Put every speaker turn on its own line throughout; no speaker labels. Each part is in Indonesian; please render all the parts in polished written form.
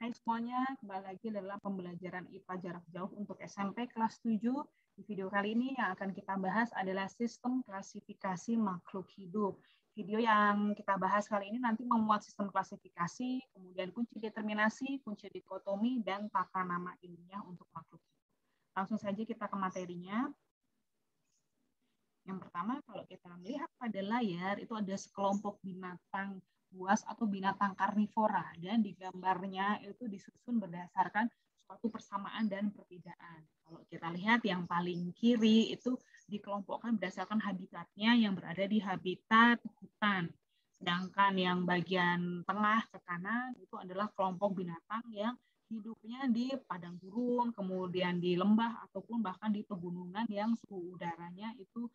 Hai semuanya, kembali lagi dalam pembelajaran IPA jarak jauh untuk SMP kelas 7. Di video kali ini yang akan kita bahas adalah sistem klasifikasi makhluk hidup. Video yang kita bahas kali ini nanti memuat sistem klasifikasi, kemudian kunci determinasi, kunci dikotomi, dan tata nama ilmiah untuk makhluk hidup. Langsung saja kita ke materinya. Yang pertama, kalau kita melihat pada layar, itu ada sekelompok binatang buas atau binatang karnivora, dan di gambarnya itu disusun berdasarkan suatu persamaan dan perbedaan. Kalau kita lihat yang paling kiri itu dikelompokkan berdasarkan habitatnya yang berada di habitat hutan. Sedangkan yang bagian tengah ke kanan itu adalah kelompok binatang yang hidupnya di padang gurun, kemudian di lembah ataupun bahkan di pegunungan yang suhu udaranya itu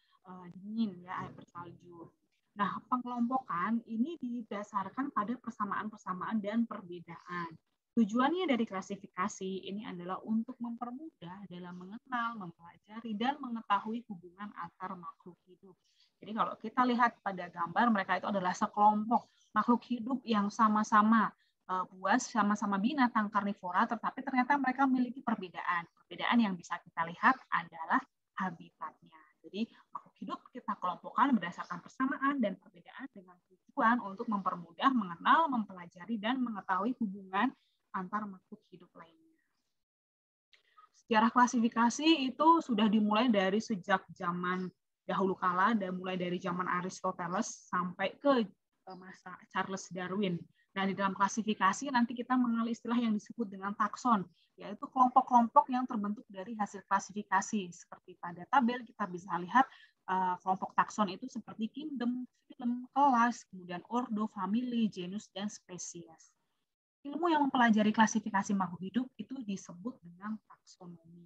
dingin ya, air bersalju. Nah, pengelompokan ini didasarkan pada persamaan-persamaan dan perbedaan. Tujuannya dari klasifikasi ini adalah untuk mempermudah dalam mengenal, mempelajari, dan mengetahui hubungan antar makhluk hidup. Jadi kalau kita lihat pada gambar, mereka itu adalah sekelompok makhluk hidup yang sama-sama buas, sama-sama binatang karnivora, tetapi ternyata mereka memiliki perbedaan. Perbedaan yang bisa kita lihat adalah habitatnya. Jadi makhluk hidup kita kelompokkan berdasarkan persamaan dan perbedaan dengan tujuan untuk mempermudah mengenal, mempelajari, dan mengetahui hubungan antar makhluk hidup lainnya. Sejarah klasifikasi itu sudah dimulai dari sejak zaman dahulu kala, dan mulai dari zaman Aristoteles sampai ke masa Charles Darwin. Nah, di dalam klasifikasi nanti kita mengenal istilah yang disebut dengan takson, yaitu kelompok-kelompok yang terbentuk dari hasil klasifikasi. Seperti pada tabel kita bisa lihat kelompok takson itu seperti kingdom, film, kelas, kemudian ordo, family, genus, dan spesies. Ilmu yang mempelajari klasifikasi makhluk hidup itu disebut dengan taksonomi.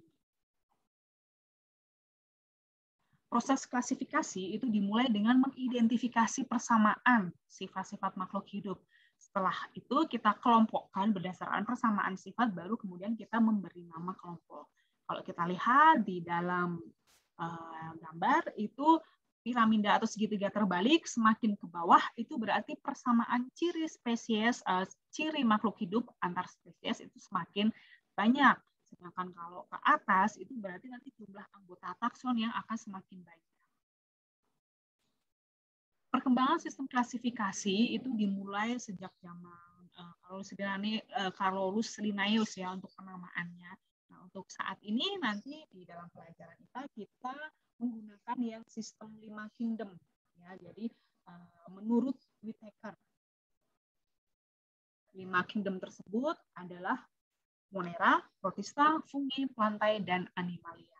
Proses klasifikasi itu dimulai dengan mengidentifikasi persamaan sifat-sifat makhluk hidup. Setelah itu kita kelompokkan berdasarkan persamaan sifat, baru kemudian kita memberi nama kelompok. Kalau kita lihat di dalam gambar itu piramida atau segitiga terbalik, semakin ke bawah itu berarti persamaan ciri spesies, ciri makhluk hidup antar spesies itu semakin banyak. Sedangkan kalau ke atas itu berarti nanti jumlah anggota takson yang akan semakin banyak. Perkembangan sistem klasifikasi itu dimulai sejak zaman Carolus Linnaeus ya untuk penamaannya. Nah, untuk saat ini nanti di dalam pelajaran kita menggunakan yang sistem 5 kingdom ya. Jadi menurut Whittaker 5 kingdom tersebut adalah Monera, Protista, Fungi, Plantae, dan Animalia.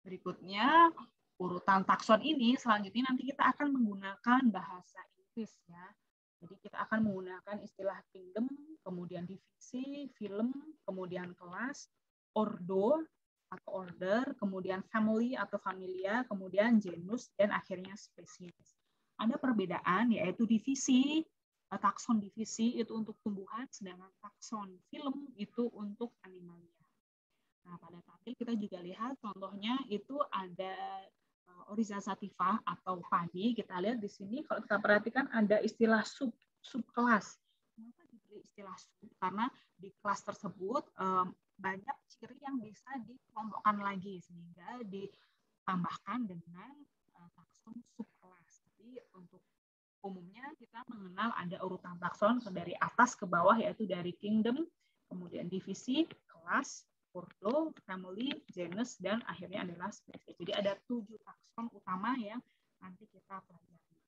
Berikutnya, urutan takson ini selanjutnya nanti kita akan menggunakan bahasa Inggris ya. Jadi kita akan menggunakan istilah kingdom, kemudian divisi, film, kemudian kelas, ordo atau order, kemudian family atau familia, kemudian genus, dan akhirnya spesies. Ada perbedaan yaitu divisi, takson divisi itu untuk tumbuhan, sedangkan takson film itu untuk animalia. Nah, pada tabel kita juga lihat contohnya itu ada Oryza sativa atau padi. Kita lihat di sini kalau kita perhatikan ada istilah subkelas. Kenapa diberi istilah sub? Karena di kelas tersebut banyak ciri yang bisa dikelompokkan lagi sehingga ditambahkan dengan takson subkelas. Jadi untuk umumnya kita mengenal ada urutan takson dari atas ke bawah, yaitu dari kingdom, kemudian divisi, kelas, ordo, family, genus, dan akhirnya adalah spesies. Jadi ada 7 takson utama yang nanti kita pelajari.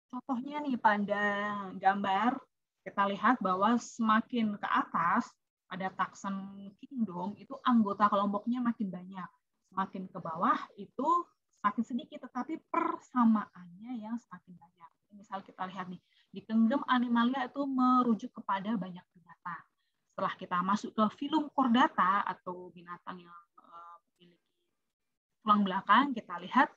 Contohnya nih pada gambar, kita lihat bahwa semakin ke atas, pada takson kingdom, itu anggota kelompoknya makin banyak. Semakin ke bawah itu semakin sedikit, tetapi persamaannya yang semakin banyak. Misal kita lihat nih, di kingdom animalia itu merujuk kepada banyak binatang. Setelah kita masuk ke filum chordata atau binatang yang memiliki tulang belakang, kita lihat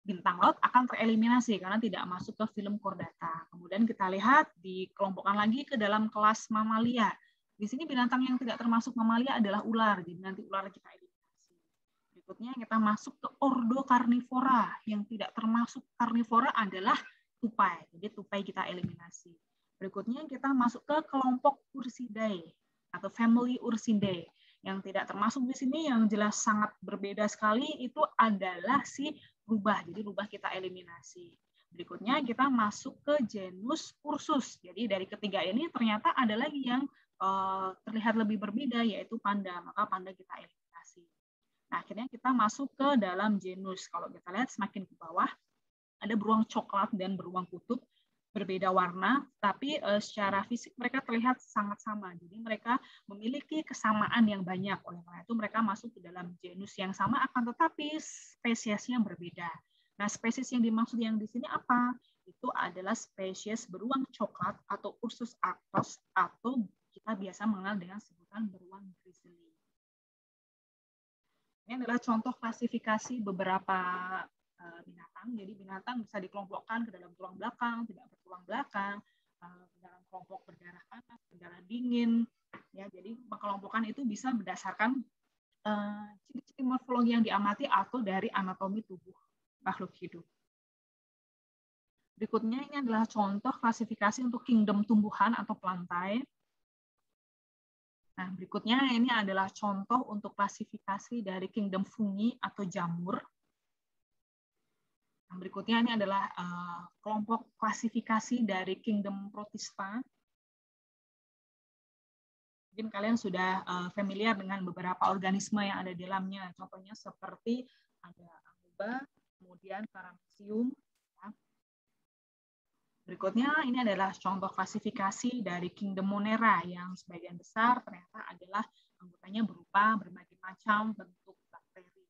bintang laut akan tereliminasi karena tidak masuk ke filum chordata. Kemudian kita lihat dikelompokkan lagi ke dalam kelas mamalia. Di sini binatang yang tidak termasuk mamalia adalah ular, jadi nanti ular kita eliminasi. Berikutnya kita masuk ke ordo karnivora. Yang tidak termasuk karnivora adalah tupai. Jadi tupai kita eliminasi. Berikutnya kita masuk ke kelompok Ursidae atau family Ursidae. Yang tidak termasuk di sini yang jelas sangat berbeda sekali itu adalah si rubah. Jadi rubah kita eliminasi. Berikutnya kita masuk ke genus Ursus. Jadi dari ketiga ini ternyata ada lagi yang terlihat lebih berbeda yaitu panda. Maka panda kita eliminasi. Nah, akhirnya kita masuk ke dalam genus. Kalau kita lihat semakin ke bawah ada beruang coklat dan beruang kutub. Berbeda warna, tapi secara fisik mereka terlihat sangat sama. Jadi mereka memiliki kesamaan yang banyak. Oleh karena itu mereka masuk ke dalam genus yang sama, akan tetapi spesiesnya berbeda. Nah, spesies yang dimaksud yang di sini apa? Itu adalah spesies beruang coklat atau Ursus arctos atau kita biasa mengenal dengan sebutan beruang grizzly. Ini adalah contoh klasifikasi beberapa binatang. Jadi binatang bisa dikelompokkan ke dalam tulang belakang, tidak bertulang belakang, ke dalam kelompok berdarah panas, berdarah dingin. Ya, jadi pengelompokan itu bisa berdasarkan ciri-ciri morfologi yang diamati atau dari anatomi tubuh makhluk hidup. Berikutnya ini adalah contoh klasifikasi untuk kingdom tumbuhan atau plantae. Nah, berikutnya ini adalah contoh untuk klasifikasi dari kingdom fungi atau jamur. Nah, berikutnya ini adalah kelompok klasifikasi dari kingdom protista. Mungkin kalian sudah familiar dengan beberapa organisme yang ada di dalamnya. Contohnya seperti ada amoeba, kemudian paramecium. Berikutnya ini adalah contoh klasifikasi dari kingdom monera yang sebagian besar ternyata adalah anggotanya berupa berbagai macam bentuk bakteri.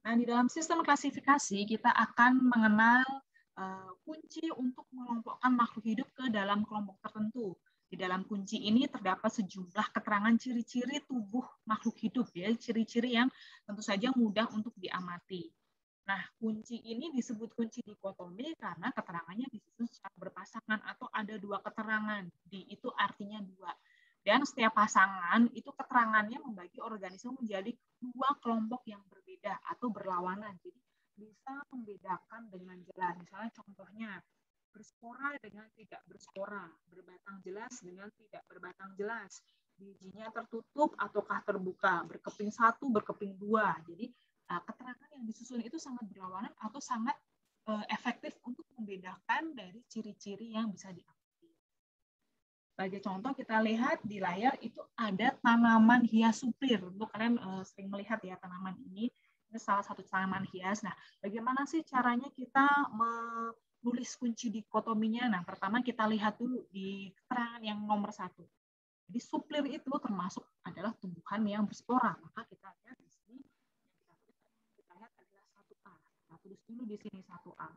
Nah, di dalam sistem klasifikasi kita akan mengenal kunci untuk mengelompokkan makhluk hidup ke dalam kelompok tertentu. Di dalam kunci ini terdapat sejumlah keterangan ciri-ciri tubuh makhluk hidup, ya, ciri-ciri yang tentu saja mudah untuk diamati. Nah, kunci ini disebut kunci dikotomi karena keterangannya disusun secara berpasangan atau ada dua keterangan. Di itu artinya dua. Dan setiap pasangan itu keterangannya membagi organisme menjadi dua kelompok yang berbeda atau berlawanan. Jadi bisa membedakan dengan jelas. Misalnya contohnya berspora dengan tidak berspora, berbatang jelas dengan tidak berbatang jelas, bijinya tertutup ataukah terbuka, berkeping satu, berkeping dua. Jadi keterangan yang disusun itu sangat berlawanan atau sangat efektif untuk membedakan dari ciri-ciri yang bisa diamati. Sebagai contoh kita lihat di layar itu ada tanaman hias suplir. Untuk kalian sering melihat ya tanaman ini salah satu tanaman hias. Nah, bagaimana sih caranya kita menulis kunci dikotominya? Nah, pertama kita lihat dulu di keterangan yang nomor 1. Jadi suplir itu termasuk adalah tumbuhan yang berspora. Maka kita lihat di sini kita lihat adalah 1A. Kita tulis dulu di sini 1A.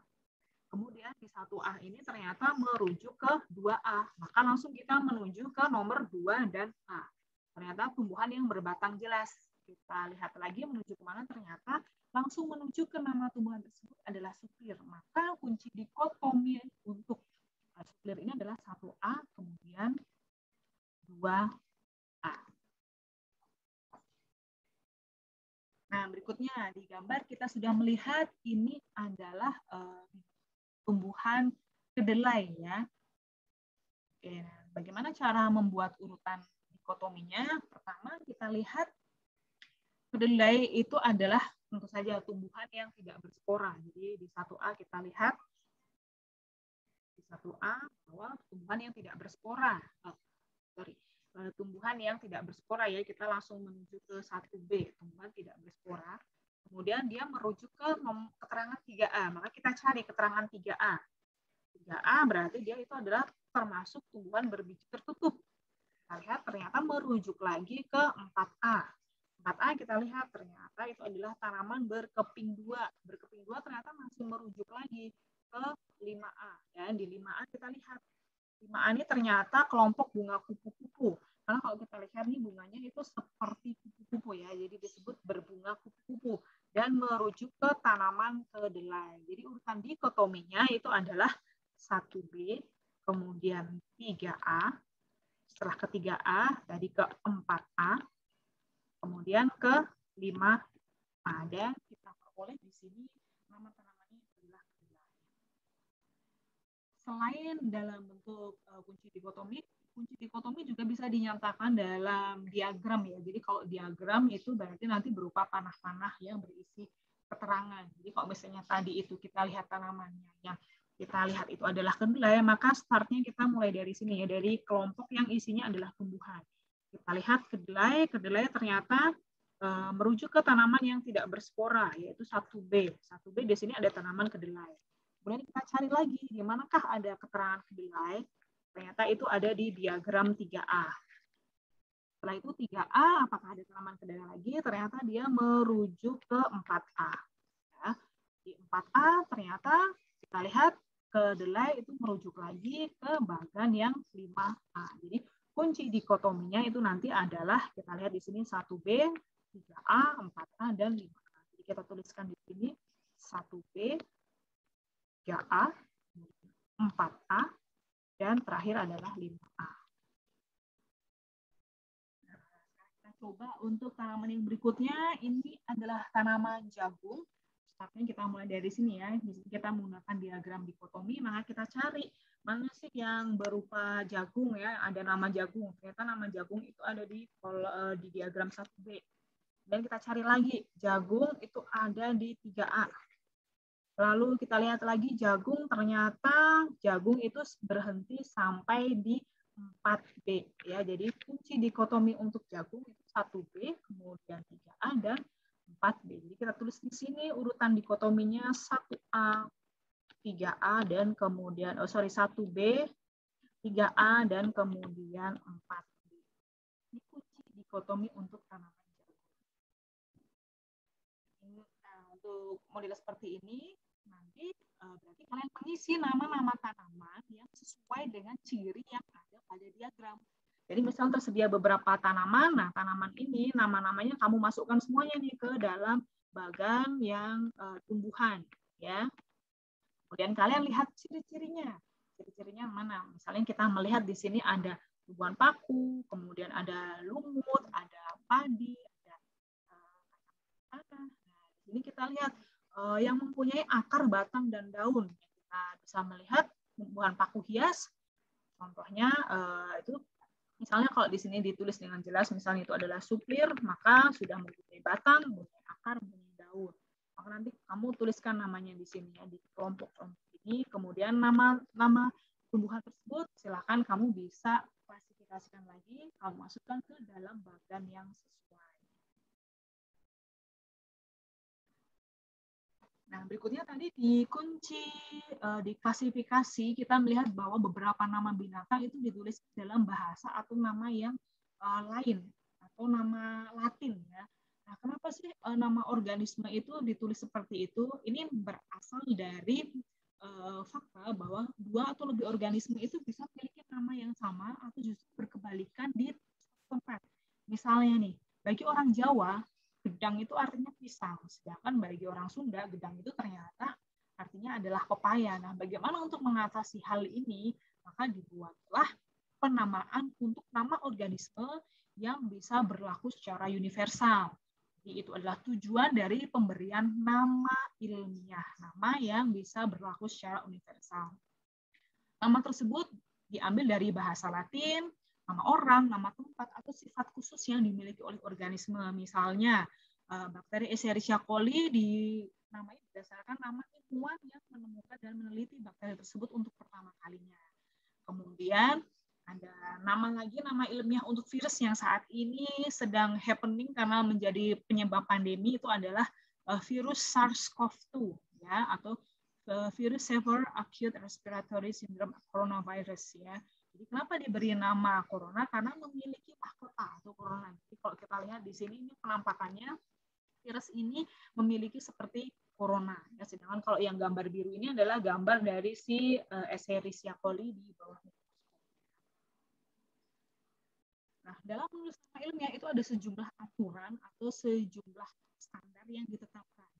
Kemudian di 1A ini ternyata merujuk ke 2A. Maka langsung kita menuju ke nomor 2 dan A. Ternyata tumbuhan yang berbatang jelas. Kita lihat lagi menuju kemana, ternyata langsung menuju ke nama tumbuhan tersebut adalah suplir. Maka kunci dikotomi untuk suplir ini adalah 1A, kemudian 2A. Nah, berikutnya di gambar kita sudah melihat ini adalah tumbuhan kedelai ya. Oke, bagaimana cara membuat urutan dikotominya? Pertama kita lihat kedelai itu adalah tentu saja tumbuhan yang tidak berspora. Jadi di 1A kita lihat di 1A bahwa tumbuhan yang tidak berspora. Tumbuhan yang tidak berspora ya, kita langsung menuju ke 1B, tumbuhan tidak berspora. Kemudian dia merujuk ke keterangan 3A, maka kita cari keterangan 3A. 3A berarti dia itu adalah termasuk tumbuhan berbiji tertutup. Kita lihat ternyata merujuk lagi ke 4A. 4A kita lihat ternyata itu adalah tanaman berkeping 2. Berkeping 2 ternyata masih merujuk lagi ke 5A. Dan di 5A kita lihat 5A ini ternyata kelompok bunga kupu-kupu. Karena kalau kita lihat nih bunganya itu seperti kupu-kupu ya, jadi disebut berbunga kupu-kupu dan merujuk ke tanaman kedelai. Jadi urutan dikotominya itu adalah 1B, kemudian 3A, setelah ke 3A tadi ke 4A, kemudian ke 5A. Dan kita peroleh di sini nama tanamannya adalah kedelai. Selain dalam bentuk kunci dikotomi juga bisa dinyatakan dalam diagram ya. Jadi kalau diagram itu berarti nanti berupa panah-panah yang berisi keterangan. Jadi kalau misalnya tadi itu kita lihat tanamannya yang kita lihat itu adalah kedelai, maka startnya kita mulai dari sini ya, dari kelompok yang isinya adalah tumbuhan. Kita lihat kedelai ternyata merujuk ke tanaman yang tidak berspora, yaitu 1B. 1B di sini ada tanaman kedelai. Kemudian kita cari lagi, di manakah ada keterangan kedelai? Ternyata itu ada di diagram 3A. Setelah itu 3A, apakah ada tanaman kedelai lagi? Ternyata dia merujuk ke 4A. Ya, di 4A ternyata kita lihat kedelai itu merujuk lagi ke bagan yang 5A. Jadi kunci dikotominya itu nanti adalah, kita lihat di sini 1B, 3A, 4A, dan 5A. Jadi kita tuliskan di sini 1B, 3A, 4A, dan terakhir adalah 5A. Nah, kita coba untuk tanaman yang berikutnya, ini adalah tanaman jagung. Startnya kita mulai dari sini ya. Di sini kita menggunakan diagram dikotomi, maka kita cari mana sih yang berupa jagung ya, ada nama jagung. Ternyata nama jagung itu ada di diagram 1B. Dan kita cari lagi, jagung itu ada di 3A. Lalu kita lihat lagi jagung, ternyata jagung itu berhenti sampai di 4B ya. Jadi kunci dikotomi untuk jagung itu 1B, kemudian 3A dan 4B. Jadi kita tulis di sini urutan dikotominya 1A, 3A dan kemudian 1B, 3A dan kemudian 4B. Ini kunci dikotomi untuk tanaman jagung. Nah, untuk model seperti ini nanti berarti kalian mengisi nama-nama tanaman yang sesuai dengan ciri yang ada pada diagram. Jadi misalnya tersedia beberapa tanaman, nah tanaman ini nama-namanya kamu masukkan semuanya nih ke dalam bagan yang tumbuhan, ya. Kemudian kalian lihat ciri-cirinya. Ciri-cirinya mana? Misalnya kita melihat di sini ada tumbuhan paku, kemudian ada lumut, ada padi, ada tanah. Nah, di sini kita lihat yang mempunyai akar, batang, dan daun. Kita bisa melihat tumbuhan paku hias. Contohnya itu misalnya kalau di sini ditulis dengan jelas, misalnya itu adalah suplir, maka sudah mempunyai batang, mempunyai akar, mempunyai daun. Maka nanti kamu tuliskan namanya di sini ya, di kelompok-kelompok ini. Kemudian nama tumbuhan tersebut silakan kamu bisa klasifikasikan lagi, kamu masukkan ke dalam bagan yang sesuai. Nah, berikutnya tadi di kunci di klasifikasi kita melihat bahwa beberapa nama binatang itu ditulis dalam bahasa atau nama yang lain atau nama Latin ya. Nah, kenapa sih nama organisme itu ditulis seperti itu? Ini berasal dari fakta bahwa dua atau lebih organisme itu bisa memiliki nama yang sama atau justru berkebalikan di tempat. Misalnya nih, bagi orang Jawa gedang itu artinya pisang, sedangkan bagi orang Sunda gedang itu ternyata artinya adalah pepaya. Nah, bagaimana untuk mengatasi hal ini? Maka dibuatlah penamaan untuk nama organisme yang bisa berlaku secara universal. Jadi itu adalah tujuan dari pemberian nama ilmiah, nama yang bisa berlaku secara universal. Nama tersebut diambil dari bahasa Latin, nama orang, nama tempat, atau sifat khusus yang dimiliki oleh organisme. Misalnya, bakteri Escherichia coli dinamai berdasarkan nama ilmuwan yang menemukan dan meneliti bakteri tersebut untuk pertama kalinya. Kemudian, ada nama ilmiah untuk virus yang saat ini sedang happening karena menjadi penyebab pandemi, itu adalah virus SARS-CoV-2, ya, atau virus Severe Acute Respiratory Syndrome coronavirus ya. Jadi kenapa diberi nama corona? Karena memiliki mahkota atau corona. Jadi kalau kita lihat di sini ini penampakannya virus ini memiliki seperti corona. Ya, sedangkan kalau yang gambar biru ini adalah gambar dari si Escherichia coli di bawah mikroskop. Nah, dalam menulis nama ilmiah itu ada sejumlah aturan atau sejumlah standar yang ditetapkan.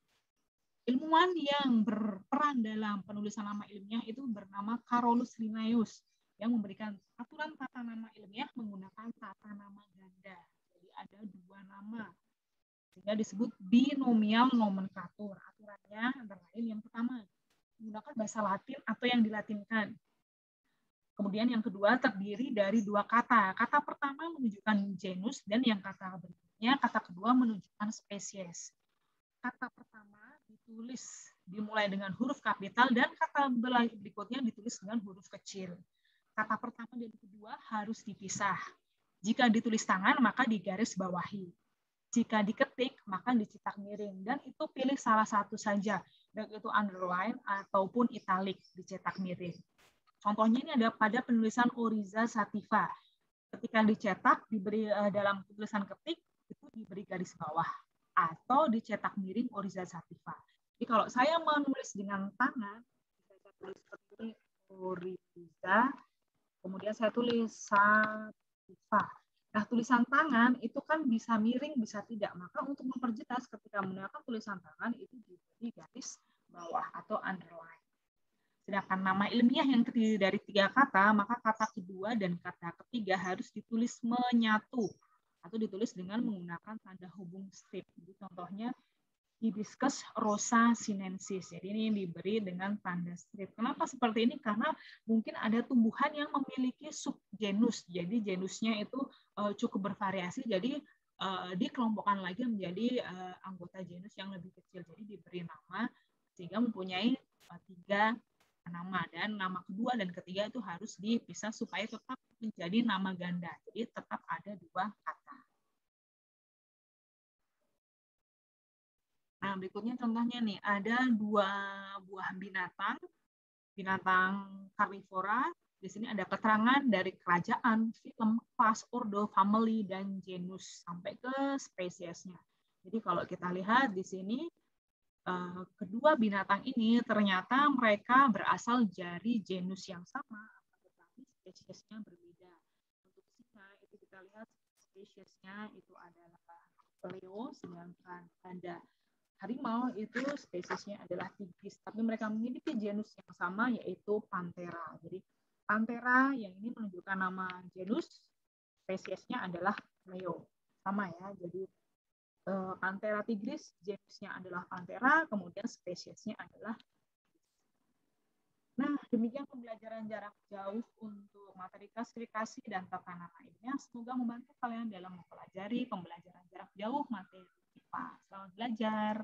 Ilmuwan yang berperan dalam penulisan nama ilmiah itu bernama Carolus Linnaeus yang memberikan aturan tata nama ilmiah menggunakan tata nama ganda. Jadi ada 2 nama. sehingga disebut binomial nomenklatur. Aturannya antara lain yang pertama, menggunakan bahasa Latin atau yang dilatinkan. Kemudian yang kedua terdiri dari dua kata. Kata pertama menunjukkan genus dan yang kata berikutnya, kata kedua menunjukkan spesies. Kata pertama ditulis dimulai dengan huruf kapital dan kata berikutnya ditulis dengan huruf kecil. Kata pertama dan kedua harus dipisah. Jika ditulis tangan maka digaris bawahi. Jika diketik, maka dicetak miring. Dan itu pilih salah satu saja, baik itu underline ataupun italic, dicetak miring. Contohnya ini ada pada penulisan Oryza sativa. Ketika dicetak, diberi dalam tulisan ketik, itu diberi garis bawah. Atau dicetak miring Oryza sativa. Jadi kalau saya menulis dengan tangan, saya tulis seperti Oryza, kemudian saya tulis sativa. Nah, tulisan tangan itu kan bisa miring, bisa tidak. Maka untuk memperjelas ketika menggunakan tulisan tangan itu diberi garis bawah atau underline. Sedangkan nama ilmiah yang terdiri dari 3 kata, maka kata kedua dan kata ketiga harus ditulis menyatu atau ditulis dengan menggunakan tanda hubung strip. Jadi contohnya Hibiscus rosa sinensis. Jadi ini diberi dengan tanda strip. Kenapa seperti ini? Karena mungkin ada tumbuhan yang memiliki subgenus. Jadi genusnya itu cukup bervariasi. Jadi dikelompokkan lagi menjadi anggota genus yang lebih kecil. Jadi diberi nama sehingga mempunyai 3 nama. Dan nama kedua dan ketiga itu harus dipisah supaya tetap menjadi nama ganda. Jadi tetap ada 2 kata. Nah, berikutnya contohnya nih, ada 2 buah binatang karnivora. Di sini ada keterangan dari kerajaan, film, kelas, ordo, family, dan genus, sampai ke spesiesnya. Jadi kalau kita lihat di sini, kedua binatang ini ternyata mereka berasal dari genus yang sama, tetapi spesiesnya berbeda. Untuk singa, itu kita lihat spesiesnya itu adalah Leo, sedangkan pada harimau itu spesiesnya adalah tigris, tapi mereka memiliki genus yang sama yaitu Panthera. Jadi Panthera yang ini menunjukkan nama genus, spesiesnya adalah Leo. Sama ya, jadi Panthera tigris genusnya adalah Panthera, kemudian spesiesnya adalah. Nah, demikian pembelajaran jarak jauh untuk materi klasifikasi dan tata nama ilmiah. Semoga membantu kalian dalam mempelajari pembelajaran jarak jauh materi IPA. Selamat belajar.